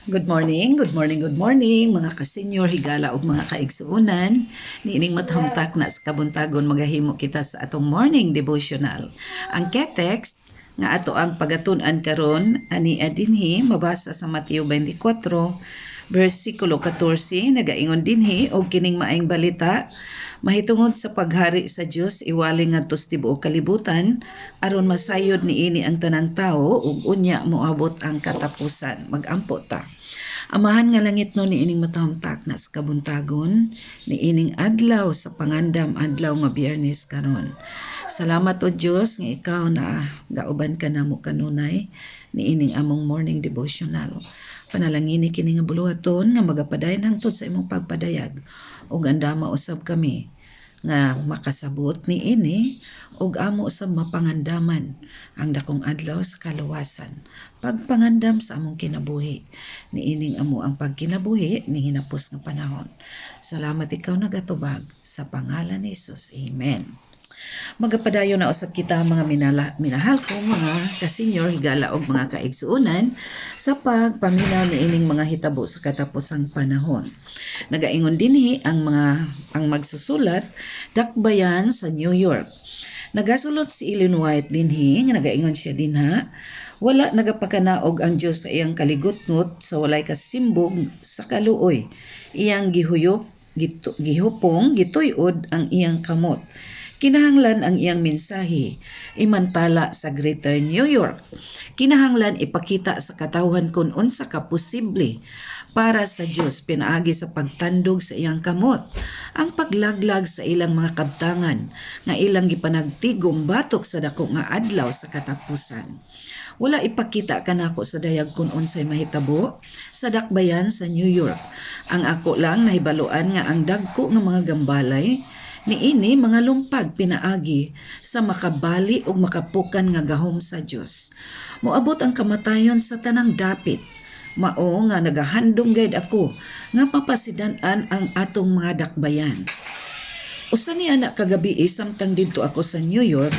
Good morning, good morning, good morning, mga ka-senior, higala ug mga kaigsuunan. Niining matahumtak na sa kabuntagon magahimo kita sa atong morning devotional. Ang text nga ato ang pagatun-an karon ani dinhi mabasa sa Mateo 24 versikulo 14 nagaingon dinhi og kining maayong balita mahitungod sa paghari sa Dios iwali ngadto sa tibuok kalibutan aron masayod niini ang tanang tawo ug unya moabot ang katapusan. Magampo ta. Amahan nga langit no niining matahumtak na sa kabuntagon, niining adlaw sa pangandam adlaw nga Biyernes karon. Salamat o Dios nga ikaw na gauban ka namo kanunay niining among morning devotional. Panalangini kini nga buluhaton nga magapadayon hangtod sa imong pagpadayag ug andama usab kami nga makasabot niini ug amo sa mapangandaman ang dakong adlaw sa kaluwasan. Pagpangandam sa among kinabuhi niining amo ang pagkinabuhi ni hinapos nga panahon. Salamat ikaw nagatubag sa pangalan ni Jesus. Amen. Magapadayon na usab kita mga minahal ko mga ka-senior, higala og mga kaigsuunan sa pagpaminaw niining mga hitabo sa katapusang panahon. Nagaingon dinhi ang magsusulat dakbayan sa New York. Nagasulot si Ellen White dinhi nga nagaingon siya dinha, wala nagapakanaog ang Dios sa iyang kaligutnot sa walay kasimbog sa kaluoy. Iyang gihupong gituyod ang iyang kamot. Kinahanglan ang iyang mensahe imantala sa Greater New York. Kinahanglan ipakita sa katawhan kung unsa ka posible para sa Dios pinaagi sa pagtandog sa iyang kamot, ang paglaglag sa ilang mga kabtangan nga ilang gipanagtigom batok sa dako nga adlaw sa katapusan. Wala ipakita kanako sa dayag kung unsay mahitabo sa dakbayan sa New York. Ang ako lang nahibaluan nga ang dagko nga mga gambalay niini mga lumpag pinaagi sa makabali ug makapukan nga gahom sa Dios. Moabot ang kamatayon sa tanang dapit. Mao nga nagahandom gayud ako nga mapasidan-an ang atong mga dakbayan. Usa ni ana kagabi samtang didto ako sa New York,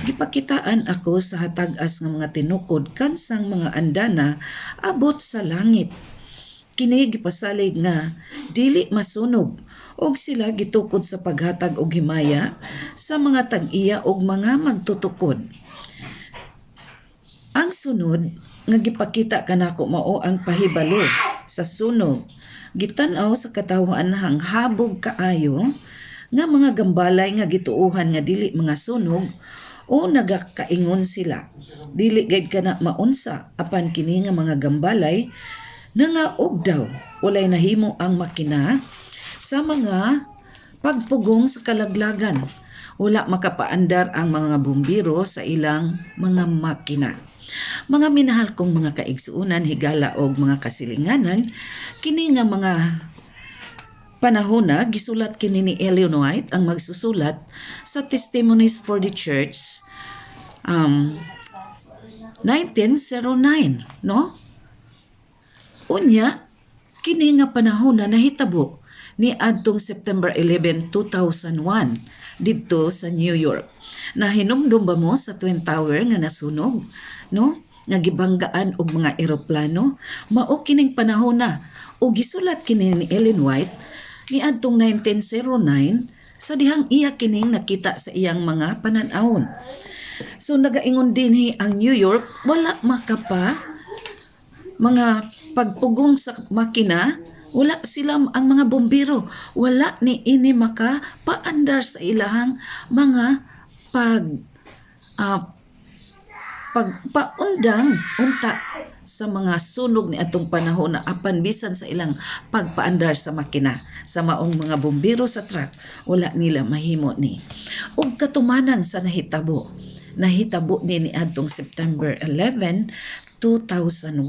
gipakitaan ako sa hatag-as nga mga tinukod kansang mga andana abot sa langit. Kini gipasalig nga dili masunog og sila gitukod sa paghatag og himaya sa mga tag-iya og mga magtutukod. Ang sunod nga gipakita kanako mao ang pahibalo sa sunog. Gitan-aw sa katawhan hang habog kaayo nga mga gambalay nga gituuhan nga dili mga sunog o nagakaingon sila. Dili gayud kana maunsa apan kini nga mga gambalay nangaog daw walay nahimo ang makina sa mga pagpugong sa kalaglagan. Wala makapaandar ang mga bumbiro sa ilang mga makina. Mga minahal kong mga kaigsuunan, higala og mga kasilinganan, kini nga mga panahona gisulat kini ni Ellen White ang magsusulat sa Testimonies for the Church 1909, no? Unya, kini nga panahon na nahitabo ni adtong September 11, 2001 didto sa New York. Nahinumdum ba mo sa Twin Tower nga nasunog, no? Nga gibanggaan og mga eroplano, mao kining panahon na o gisulat kini ni Ellen White ni adtong 1909 sa dihang iya kining nakita sa iyang mga panan-awon. So nagaingon dinhi ang New York wala makapa mga pagpugong sa makina, wala sila ang mga bombero, wala ni ini maka paandar sa ilahang mga pagpaundang unta sa mga sunog ni atong panahon na apan bisan sa ilang pagpaandar sa makina sa maong mga bombero sa truck, wala nila mahimo ni. Ug katumanan sa nahitabo ni adtong September 11, 2001,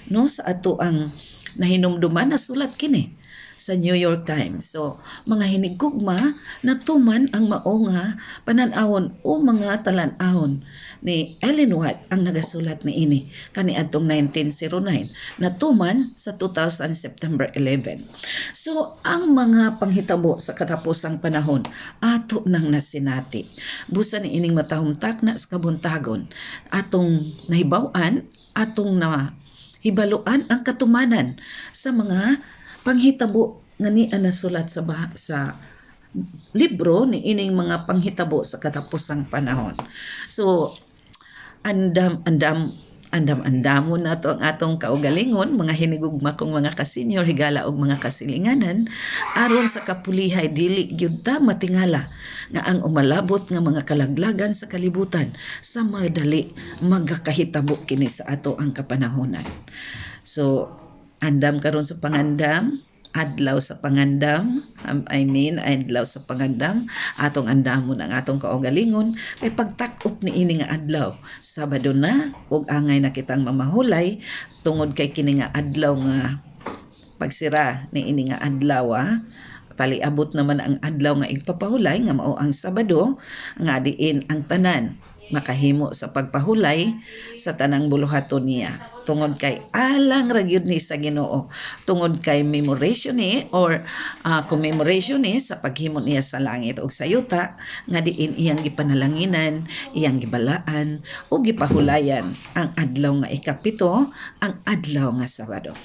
no, sa ato ang nahinumduman na sulat kini sa New York Times. So mga hinigugma natuman ang mao nga panan-awon o mga talan-ahon ni Ellen White ang nagasulat ni ini kaniadtong 1909 natuman sa 2000 September 11. So ang mga panghitabo sa katapusang panahon ato nang nasinati. Busa ni ining matahumtak na sa kabuntagon atong nahibaw-an, atong na hibaluan ang katumanan sa mga panghitabo nga ni nasulat sa libro ni ining mga panghitabo sa katapusang panahon. So andam na to ang atong kaugalingon, mga hinigugma kong mga kasenyor, higala og mga kasilinganan, aron sa kapulihay dili gyud ta matingala nga ang umalabot nga mga kalaglagan sa kalibutan sa madali magakahitabo kini sa ato ang kapanahonan. So andam karon sa pangandam, adlaw sa pangandam, adlaw sa pangandam, atong andamon ang atong kaugalingon, kay pagtak-op ni ini nga adlaw. Sabado na, ug angay na kitang mamahulay, tungod kay kini nga adlaw nga pagsira ni ini nga adlaw, taliabot naman ang adlaw nga igpapahulay, nga mao ang Sabado, nga diin ang tanan makahimo sa pagpahulay sa tanang buluhaton niya, tungod kay alang ra gyud ni sa Ginoo, tungod kay memoration ni or commemoration ni sa paghimo niya sa langit ug sa yuta, nga diin iyang gipanalanginan, iyang gibalaan ug gipahulayan ang adlaw nga ikapito, ang adlaw nga Sabado.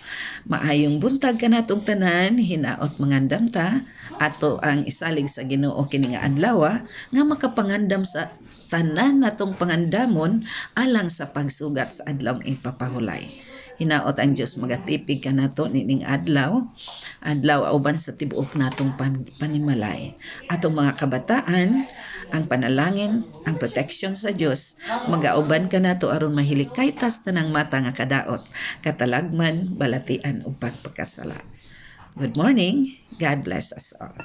Maayong buntag kanatong tanan, hinaot mangandam ta ato ang isalig sa Ginoo kini nga adlaw nga makapangandam sa tanan natong pangandamon alang sa pagsugat sa adlaw ng ipapahulay. Hinaot ang Dios magatipig kanato nining adlaw uban sa tibuok natong panimalay. Atong mga kabataan, ang panalangin, ang protection sa Dios magauban kanato aron mahilikay tas tanang mata nga kadaot, katalagman, balatian ug pagpakasala. Good morning. God bless us all.